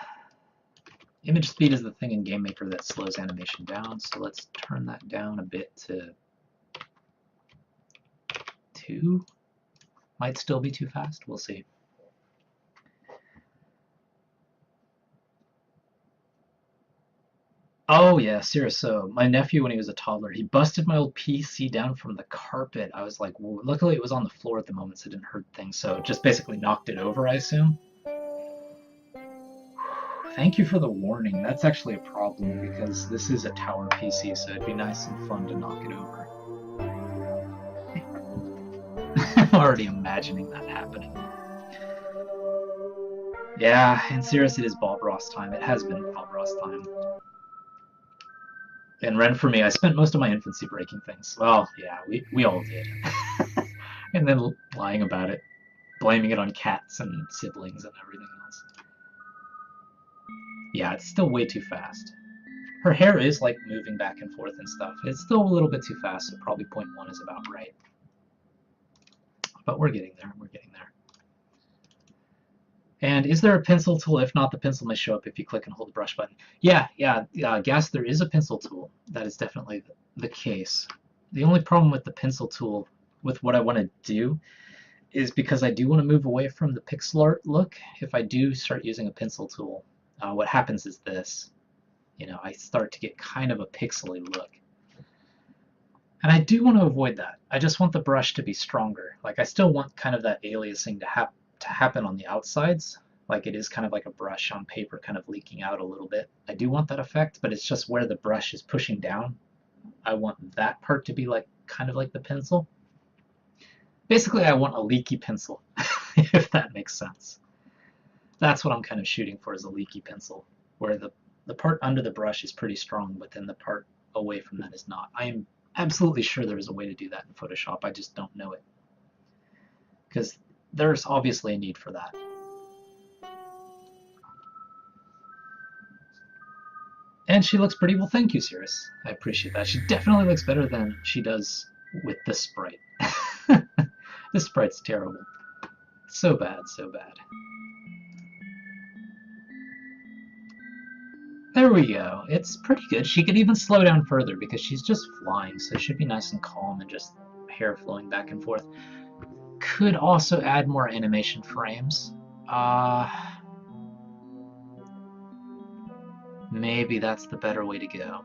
Image speed is the thing in GameMaker that slows animation down, so let's turn that down a bit to 2. Might still be too fast, we'll see. Oh yeah, serious. So my nephew, when he was a toddler, he busted my old PC down from the carpet. I was like, well, luckily it was on the floor at the moment, so it didn't hurt things. So it just basically knocked it over, I assume. Thank you for the warning. That's actually a problem because this is a tower PC, so it'd be nice and fun to knock it over. I'm already imagining that happening. Yeah, and serious, it is Bob Ross time. It has been Bob Ross time. And Ren, for me, I spent most of my infancy breaking things. Well, yeah, we all did. And then lying about it, blaming it on cats and siblings and everything else. Yeah, it's still way too fast. Her hair is like moving back and forth and stuff. It's still a little bit too fast, so probably 0.1 is about right. But we're getting there, we're getting there. And is there a pencil tool? If not, the pencil may show up if you click and hold the brush button. Yeah, Gas, there is a pencil tool. That is definitely the case. The only problem with the pencil tool, with what I want to do, is because I do want to move away from the pixel art look. If I do start using a pencil tool, what happens is this. You know, I start to get kind of a pixely look. And I do want to avoid that. I just want the brush to be stronger. Like, I still want kind of that aliasing to happen on the outsides. Like, it is kind of like a brush on paper kind of leaking out a little bit. I do want that effect, but it's just where the brush is pushing down. I want that part to be like kind of like the pencil. Basically, I want a leaky pencil, if that makes sense. That's what I'm kind of shooting for, is a leaky pencil, where the part under the brush is pretty strong, but then the part away from that is not. I am absolutely sure there is a way to do that in Photoshop. I just don't know it. Because there's obviously a need for that. And she looks pretty well. Thank you, Cirrus. I appreciate that. She definitely looks better than she does with this sprite. This sprite's terrible. So bad, so bad. There we go. It's pretty good. She could even slow down further because she's just flying, so it should be nice and calm and just hair flowing back and forth. Could also add more animation frames. Maybe that's the better way to go.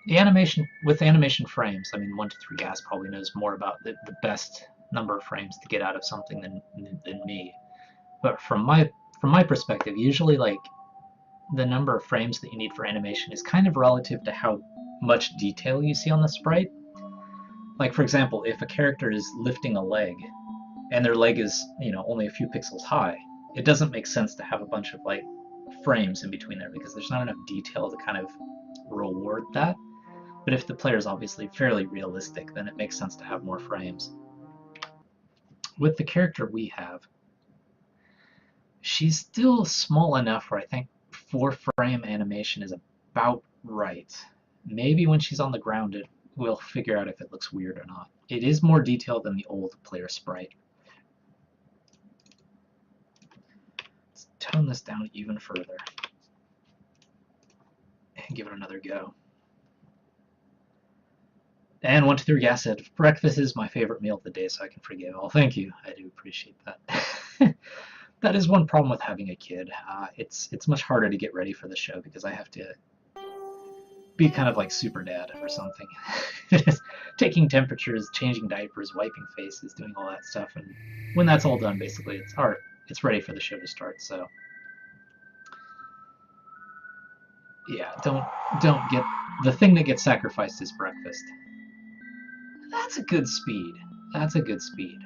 The animation, with animation frames, I mean, 123 Gas probably knows more about the best number of frames to get out of something than me. But from my perspective, usually like the number of frames that you need for animation is kind of relative to how much detail you see on the sprite. Like, for example, if a character is lifting a leg and their leg is, only a few pixels high, it doesn't make sense to have a bunch of like frames in between there because there's not enough detail to kind of reward that. But if the player is obviously fairly realistic, then it makes sense to have more frames. With the character we have, she's still small enough where I think 4-frame animation is about right. Maybe when she's on the ground, we'll figure out if it looks weird or not. It is more detailed than the old player sprite. Let's tone this down even further and give it another go. And 123 Gas said, breakfast is my favorite meal of the day, so I can forgive. Well, thank you. I do appreciate that. That is one problem with having a kid. It's much harder to get ready for the show because I have to be kind of like super dad or something. Taking temperatures, changing diapers, wiping faces, doing all that stuff. And when that's all done, basically, it's ready for the show to start. So yeah, don't get the thing that gets sacrificed is breakfast. That's a good speed. That's a good speed.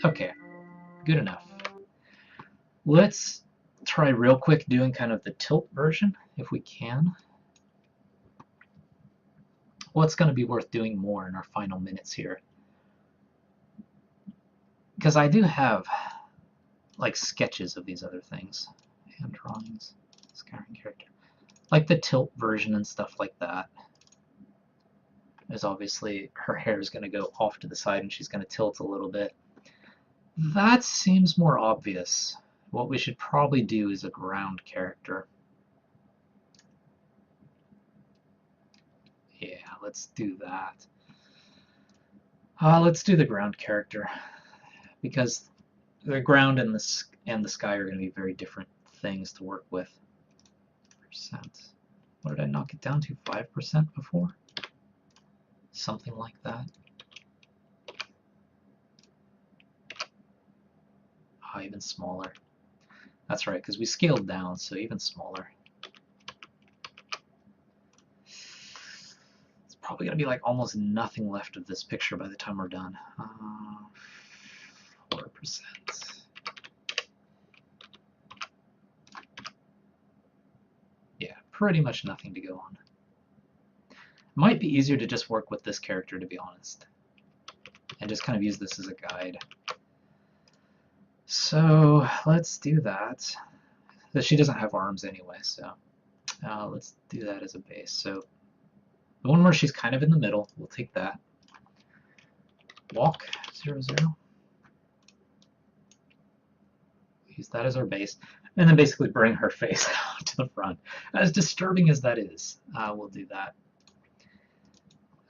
Okay, good enough. Let's try real quick doing kind of the tilt version, if we can. What's going to be worth doing more in our final minutes here? Because I do have like sketches of these other things. Hand drawings, Skyring character. Like the tilt version and stuff like that. There's obviously her hair is going to go off to the side and she's going to tilt a little bit. That seems more obvious. What we should probably do is a ground character. Yeah, let's do that. Let's do the ground character because the ground and the sky are going to be very different things to work with. Percent. What did I knock it down to? 5% before? Something like that. Even smaller. That's right, because we scaled down, so even smaller. It's probably going to be like almost nothing left of this picture by the time we're done. 4%. Yeah, pretty much nothing to go on. Might be easier to just work with this character, to be honest, and just kind of use this as a guide. So let's do that. But she doesn't have arms anyway, so let's do that as a base. So the one where she's kind of in the middle, we'll take that. Walk 0, 0. Use that as our base, and then basically bring her face out to the front. As disturbing as that is, we'll do that.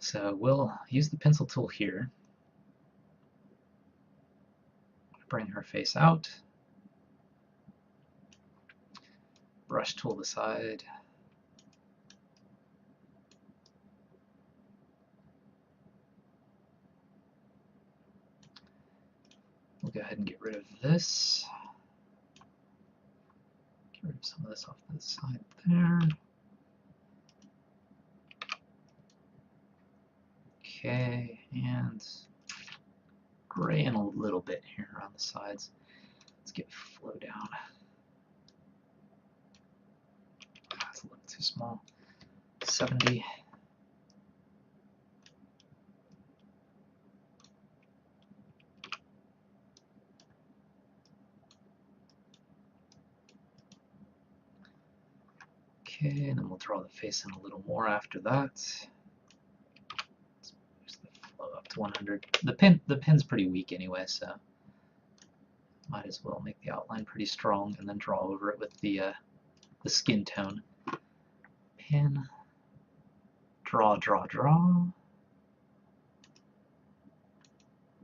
So we'll use the pencil tool here. Bring her face out. Brush tool to the side. We'll go ahead and get rid of this. Get rid of some of this off to the side there. Okay, and gray in a little bit here around the sides. Let's get flow down. That's a little too small. 70. Okay, and then we'll draw the face in a little more after that. Let's use the flow up to 100. The pin's pretty weak anyway, so might as well make the outline pretty strong and then draw over it with the skin tone. Pin, draw, draw, draw.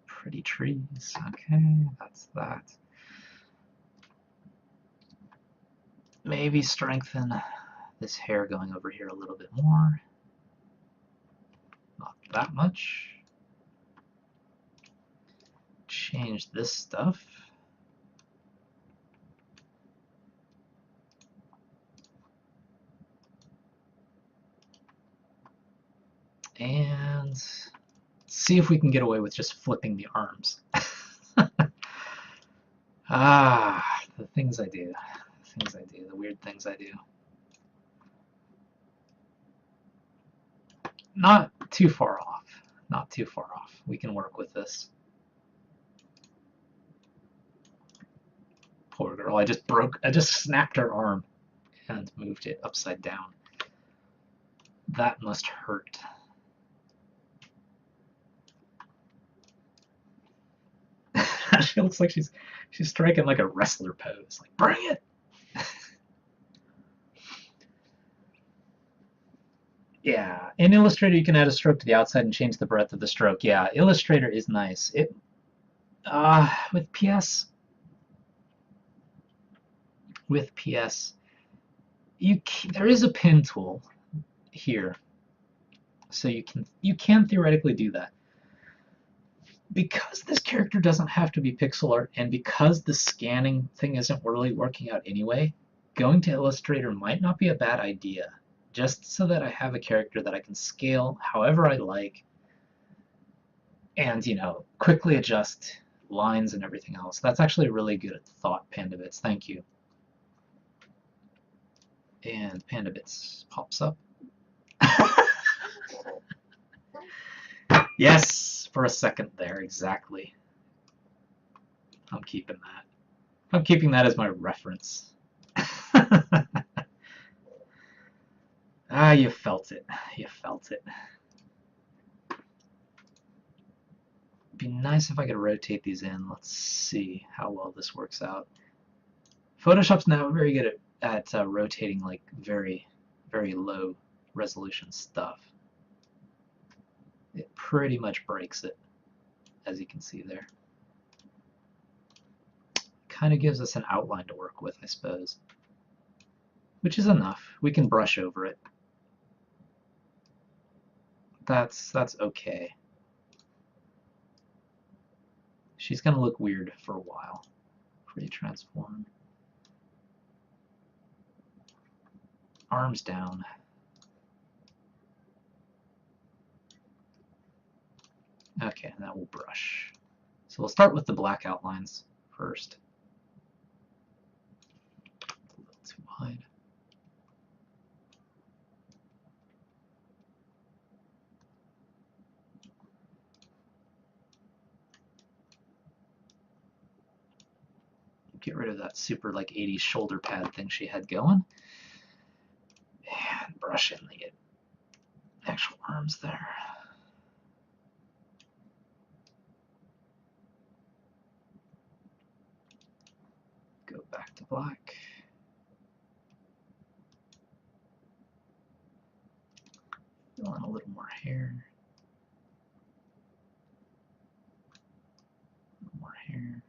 Pretty trees. Okay, that's that. Maybe strengthen this hair going over here a little bit more. Not that much. Change this stuff. see if we can get away with just flipping the arms. Ah, the things I do. The weird things I do. Not too far off. Not too far off. We can work with this. Poor girl. I just snapped her arm and moved it upside down. That must hurt. She looks like she's striking like a wrestler pose. Like, bring it! Yeah, in Illustrator you can add a stroke to the outside and change the breadth of the stroke. Yeah, Illustrator is nice. With PS, there is a pin tool here, so you can theoretically do that. Because this character doesn't have to be pixel art, and because the scanning thing isn't really working out anyway, going to Illustrator might not be a bad idea, just so that I have a character that I can scale however I like, and, you know, quickly adjust lines and everything else. That's actually really good at thought, PandaBits. Thank you. And PandaBits pops up. Yes, for a second there, exactly. I'm keeping that. I'm keeping that as my reference. Ah, you felt it. You felt it. It'd be nice if I could rotate these in. Let's see how well this works out. Photoshop's now very good at rotating like very, very low resolution stuff. It pretty much breaks it, as you can see there. Kind of gives us an outline to work with, I suppose. Which is enough. We can brush over it. That's okay. She's gonna look weird for a while before you transform. Arms down. Okay, now we'll brush. So we'll start with the black outlines first. A little too wide. Get rid of that super like 80s shoulder pad thing she had going. And brush in the actual arms there. Go back to black. Fill in a little more hair. A little more hair.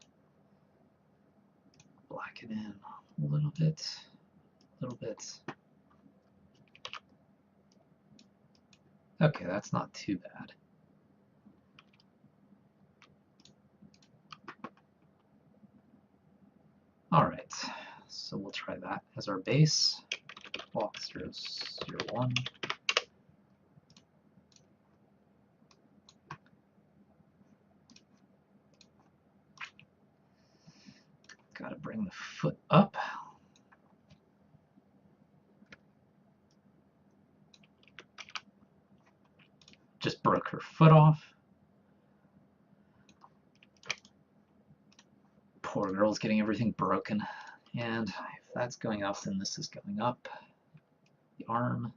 Black it in a little bit. A little bit. Okay, that's not too bad. Alright, so we'll try that as our base. Walk 0, 0, 1. Gotta bring the foot up. Just broke her foot off. Poor girl's getting everything broken. And if that's going up, then this is going up. The arm.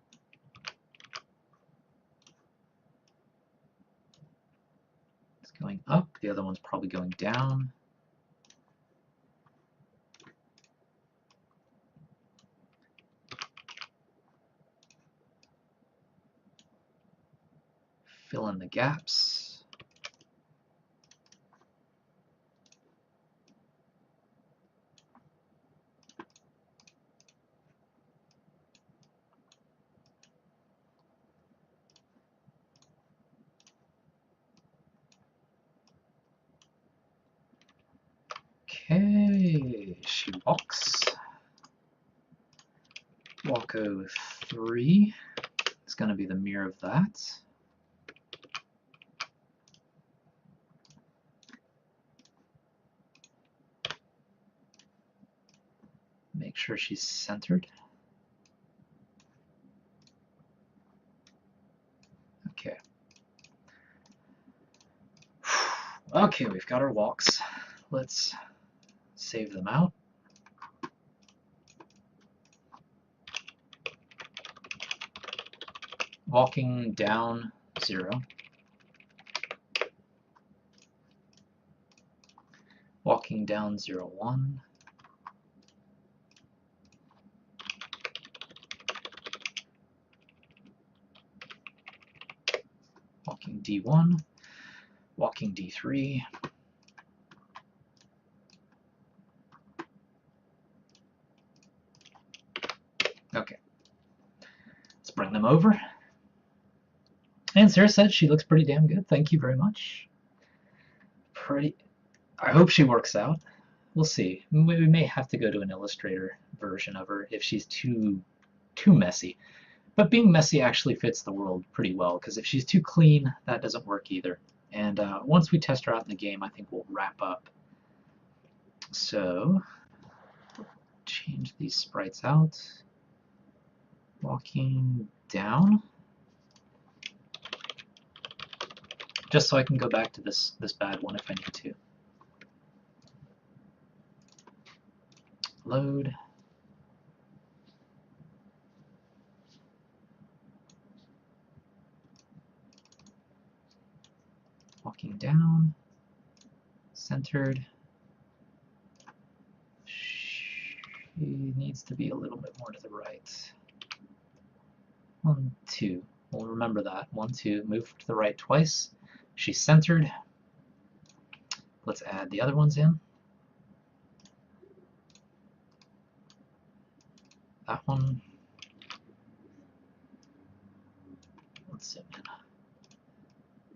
It's going up. The other one's probably going down. Fill in the gaps. Okay, she walks. Walk 03. It's going to be the mirror of that. sure she's centered. Okay. Okay, we've got our walks. Let's save them out. Walking down 0. Walking down 0, 1. Walking D1. Walking D3. Okay. Let's bring them over. And Sarah said she looks pretty damn good. Thank you very much. I hope she works out. We'll see. We may have to go to an Illustrator version of her if she's too messy. But being messy actually fits the world pretty well, because if she's too clean, that doesn't work either. And once we test her out in the game, I think we'll wrap up. So, change these sprites out. Walking down. Just so I can go back to this bad one if I need to. Load. Walking down. Centered. She needs to be a little bit more to the right. 1, 2. We'll remember that. 1, 2. Move to the right twice. She's centered. Let's add the other ones in. That one. Let's zoom in.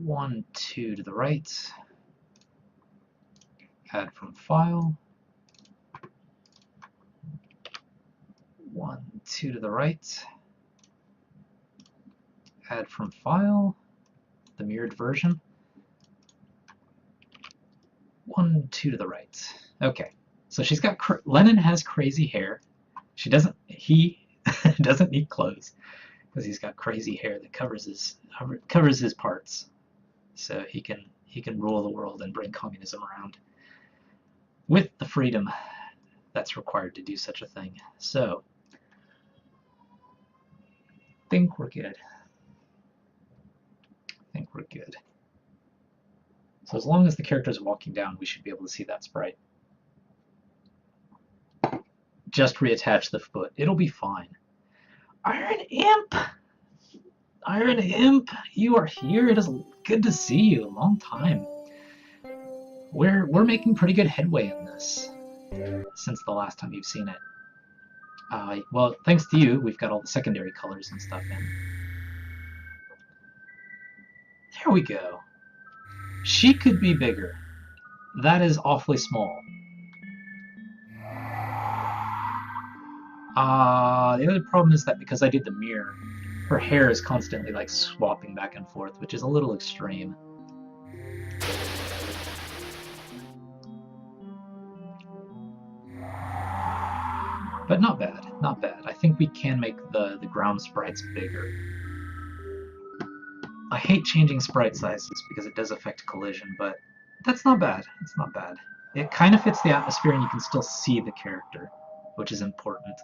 1, 2 to the right. Add from file. 1, 2 to the right. Add from file. The mirrored version. 1, 2 to the right. Okay, so she's got Lennon has crazy hair. He doesn't need clothes because he's got crazy hair that covers his parts. So he can rule the world and bring communism around with the freedom that's required to do such a thing. So I think we're good. So as long as the character's walking down, we should be able to see that sprite. Just reattach the foot. It'll be fine. Iron Imp! Iron Imp, you are here. It is good to see you. A long time. We're making pretty good headway in this since the last time you've seen it. Well, thanks to you, we've got all the secondary colors and stuff in. There we go. She could be bigger. That is awfully small. The other problem is that because I did the mirror, her hair is constantly like swapping back and forth, which is a little extreme. But not bad, not bad. I think we can make the ground sprites bigger. I hate changing sprite sizes because it does affect collision, but that's not bad. It's not bad. It kind of fits the atmosphere and you can still see the character, which is important.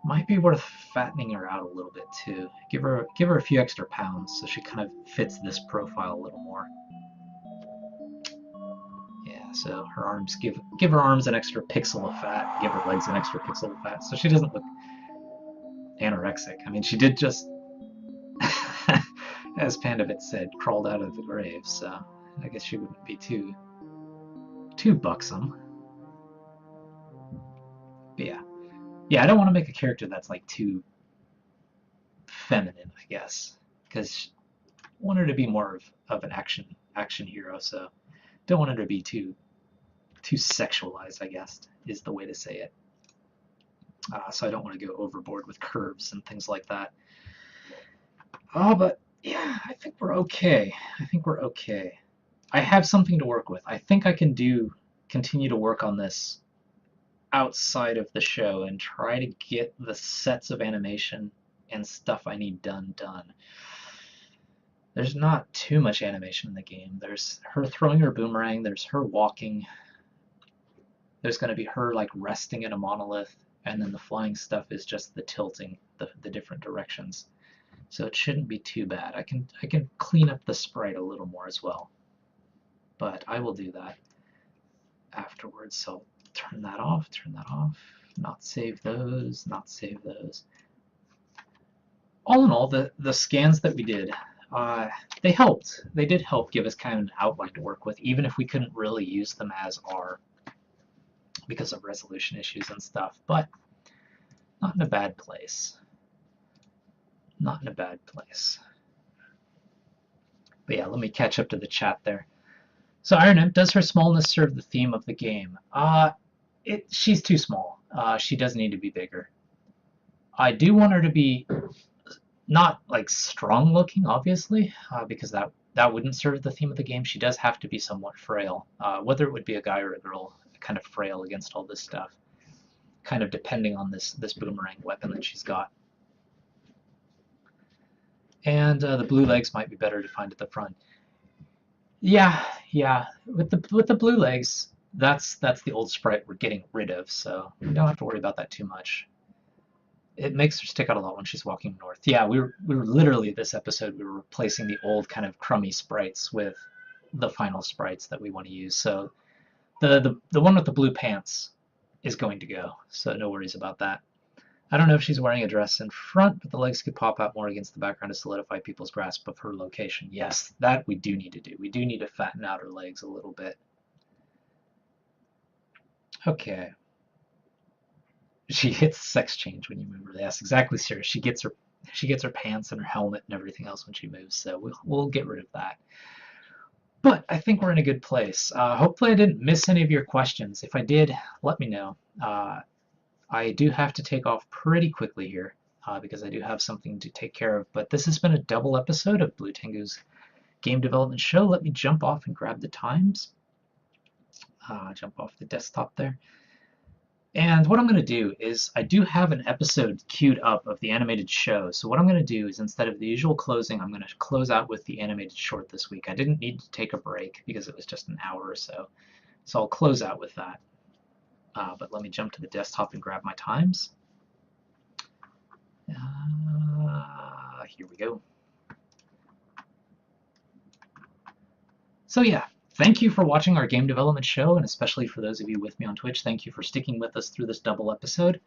Might be worth fattening her out a little bit too. Give her a few extra pounds so she kind of fits this profile a little more. Yeah, so her arms, give her arms an extra pixel of fat, give her legs an extra pixel of fat, so she doesn't look anorexic. I mean, she did just, as Pandavit said, crawled out of the grave, so I guess she wouldn't be too buxom. But yeah, I don't want to make a character that's like too feminine, I guess, because I want her to be more of an action hero, so don't want her to be too sexualized, I guess, is the way to say it. So I don't want to go overboard with curves and things like that. But yeah, I think we're okay. I have something to work with. I think I can continue to work on this outside of the show and try to get the sets of animation and stuff I need done. There's not too much animation in the game. There's her throwing her boomerang, there's her walking, there's going to be her like resting in a monolith, and then the flying stuff is just the tilting, the different directions. So it shouldn't be too bad. I can clean up the sprite a little more as well, but I will do that afterwards. So turn that off, not save those, not save those. All in all, the scans that we did, they helped. They did help give us kind of an outline to work with, even if we couldn't really use them as R because of resolution issues and stuff, but not in a bad place. Not in a bad place. But yeah, let me catch up to the chat there. So Iron Imp, does her smallness serve the theme of the game? She's too small. She does need to be bigger. I do want her to be not like strong looking, obviously, because that wouldn't serve the theme of the game. She does have to be somewhat frail, whether it would be a guy or a girl, kind of frail against all this stuff, kind of depending on this boomerang weapon that she's got. And the blue legs might be better defined at the front. Yeah. With the blue legs, that's the old sprite we're getting rid of, so we don't have to worry about that too much. It makes her stick out a lot when she's walking north. Yeah, we were literally this episode we were replacing the old kind of crummy sprites with the final sprites that we want to use. So the one with the blue pants is going to go, so no worries about that. I don't know if she's wearing a dress in front, but the legs could pop out more against the background to solidify people's grasp of her location. Yes, that we do need to do. We do need to fatten out her legs a little bit. Okay. She hits sex change when you move her. Yes, exactly, sir. She gets her pants and her helmet and everything else when she moves, so we'll get rid of that. But I think we're in a good place. Hopefully I didn't miss any of your questions. If I did, let me know. I do have to take off pretty quickly here because I do have something to take care of. But this has been a double episode of Blue Tengu's game development show. Let me jump off and grab the times. Jump off the desktop there. And what I'm going to do is I do have an episode queued up of the animated show. So what I'm going to do is instead of the usual closing, I'm going to close out with the animated short this week. I didn't need to take a break because it was just an hour or so. So I'll close out with that. But let me jump to the desktop and grab my times. Here we go. So yeah, thank you for watching our game development show, and especially for those of you with me on Twitch, thank you for sticking with us through this double episode.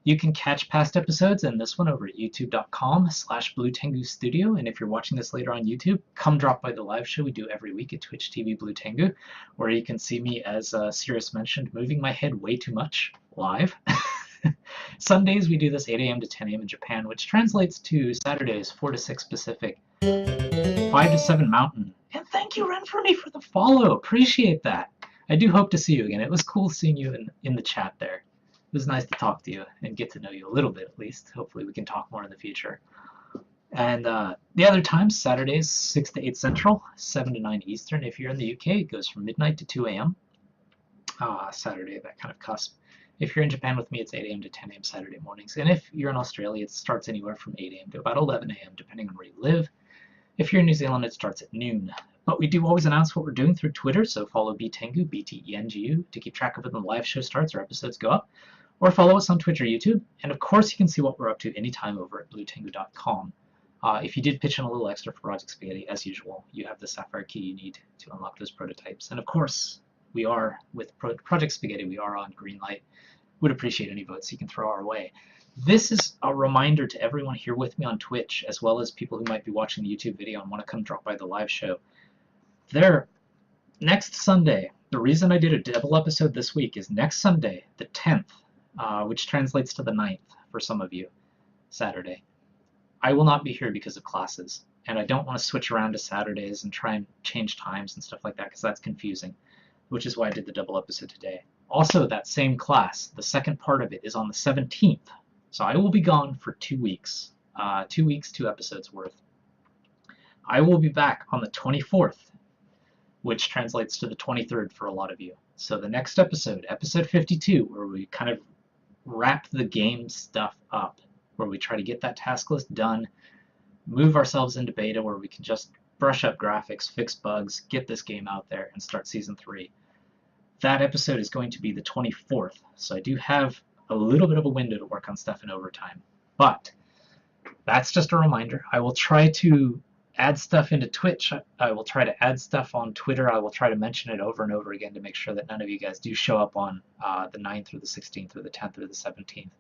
You can catch past episodes and this one over at youtube.com/BlueTenguStudio, and if you're watching this later on YouTube, come drop by the live show we do every week at Twitch TV Blue Tengu, where you can see me, as Sirius mentioned, moving my head way too much live. Sundays we do this 8 a.m. to 10 a.m. in Japan, which translates to Saturdays 4 to 6 Pacific, 5 to 7 Mountain. And thank you, Ren, for the follow. Appreciate that. I do hope to see you again. It was cool seeing you in the chat there. It was nice to talk to you and get to know you a little bit at least. Hopefully we can talk more in the future. And the other times, Saturdays 6 to 8 Central, 7 to 9 Eastern. If you're in the UK, it goes from midnight to 2 a.m. Saturday, that kind of cusp. If you're in Japan with me, it's 8 a.m. to 10 a.m. Saturday mornings. And if you're in Australia, it starts anywhere from 8 a.m. to about 11 a.m. depending on where you live. If you're in New Zealand, it starts at noon. But we do always announce what we're doing through Twitter, so follow btengu, BTENGU, to keep track of when the live show starts or episodes go up. Or follow us on Twitch or YouTube. And of course, you can see what we're up to anytime over at bluetengu.com. If you did pitch in a little extra for Project Spaghetti, as usual, you have the Sapphire key you need to unlock those prototypes. And of course, we are, with Project Spaghetti, we are on Greenlight. Would appreciate any votes you can throw our way. This is a reminder to everyone here with me on Twitch, as well as people who might be watching the YouTube video and want to come drop by the live show. Next Sunday, the reason I did a double episode this week is next Sunday, the 10th, which translates to the 9th for some of you, Saturday. I will not be here because of classes, and I don't want to switch around to Saturdays and try and change times and stuff like that because that's confusing, which is why I did the double episode today. Also, that same class, the second part of it is on the 17th, so I will be gone for 2 weeks. 2 weeks, 2 episodes worth. I will be back on the 24th which translates to the 23rd for a lot of you. So the next episode, episode 52, where we kind of wrap the game stuff up, where we try to get that task list done, move ourselves into beta where we can just brush up graphics, fix bugs, get this game out there, and start Season 3. That episode is going to be the 24th, so I do have a little bit of a window to work on stuff in overtime. But that's just a reminder. I will try to add stuff into Twitch. I will try to add stuff on Twitter. I will try to mention it over and over again to make sure that none of you guys do show up on the 9th or the 16th or the 10th or the 17th.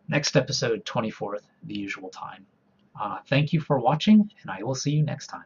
Next episode, 24th, the usual time. Thank you for watching, and I will see you next time.